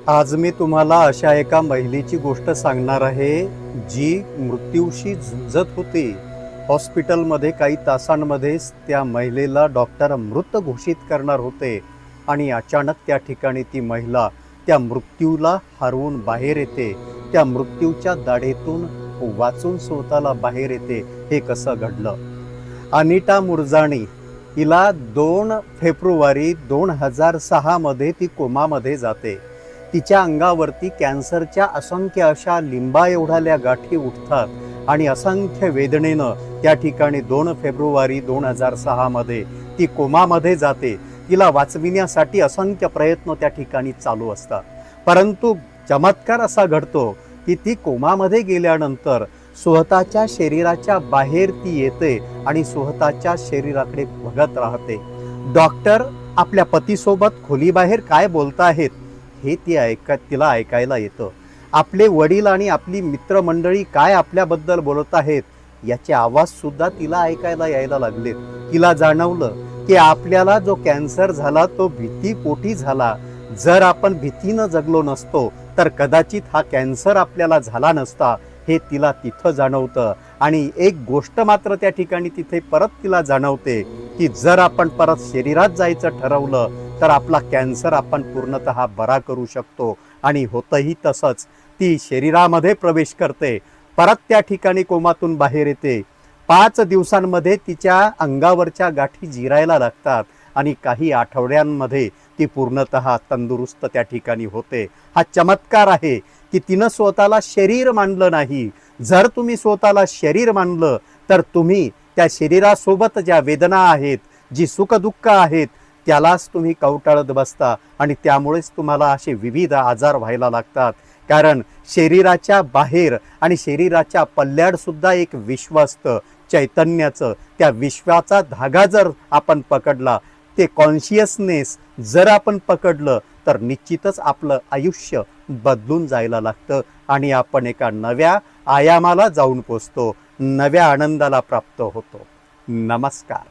आज मी तुम्हाला अशा एका महिलेची गोष्ट सांगणार आहे जी मृत्यूशी झुंजत होती. हॉस्पिटलमध्ये काही तासांमध्येच त्या महिलेला डॉक्टर मृत घोषित करणार होते आणि अचानक त्या ठिकाणी ती महिला त्या मृत्यूला हरवून बाहेर येते. त्या मृत्यूच्या दाढेतून वाचून स्वतःला बाहेर येते. हे कसं घडलं? अनिता मुरजाणी हिला 2 फेब्रुवारी 2006 मध्ये ती कोमामध्ये जाते. तिच्या अंगावरती कॅन्सरच्या असंख्य अशा लिंबा एवढाल्या गाठी उठतात आणि असंख्य वेदनेनं त्या ठिकाणी 2 फेब्रुवारी 2006 मध्ये ती कोमामध्ये जाते. तिला वाचविण्यासाठी असंख्य प्रयत्न त्या ठिकाणी चालू असतात, परंतु चमत्कार असा घडतो की ती कोमामध्ये गेल्यानंतर स्वतःच्या शरीराच्या बाहेर ती येते आणि स्वतःच्या शरीराकडे बघत राहते. डॉक्टर आपल्या पतीसोबत खोलीबाहेर काय बोलताहेत हे तिला ऐकायला येतं. आपले वडील आणि आपली मित्रमंडळी काय आपल्याबद्दल बोलत आहेत याचे आवाज सुद्धा तिला ऐकायला यायला लागलेत. तिला जाणवलं की आपल्याला जो कॅन्सर झाला तो भीतीपोटी झाला. जर आपण भीतीनं जगलो नसतो तर कदाचित हा कॅन्सर आपल्याला झाला नसता, हे तिला तिथं जाणवतं. आणि एक गोष्ट मात्र त्या ठिकाणी तिथे परत तिला जाणवते की जर आपण परत शरीरात जायचं ठरवलं तर आपला कॅन्सर आपण पूर्णतः बरा करू शकतो. आणि होतंही तसंच. ती शरीरामध्ये प्रवेश करते, परत त्या ठिकाणी कोमातून बाहेर येते. 5 दिवसांमध्ये तिच्या अंगावरच्या गाठी जिरायला लागतात आणि काही आठवड्यांमध्ये ती पूर्णतः तंदुरुस्त त्या ठिकाणी होते. हा चमत्कार आहे की तिनं स्वतःला शरीर मानलं नाही. जर तुम्ही स्वतःला शरीर मानलं तर तुम्ही त्या शरीरासोबत ज्या वेदना आहेत, जी सुखदुःख आहेत, त्यालाच तुम्ही कवटाळत बसता आणि त्यामुळेच तुम्हाला असे विविध आजार व्हायला लागतात. कारण शरीराच्या बाहेर आणि शरीराच्या पल्ल्याड सुद्धा एक विश्व असतं चैतन्याचं. त्या विश्वाचा धागा जर आपण पकडला, ते कॉन्शियसनेस जर आपण पकडलं तर निश्चितच आपलं आयुष्य बदलून जायला लागतं आणि आपण एका नव्या आयामाला जाऊन पोचतो, नव्या आनंदाला प्राप्त होतो. नमस्कार.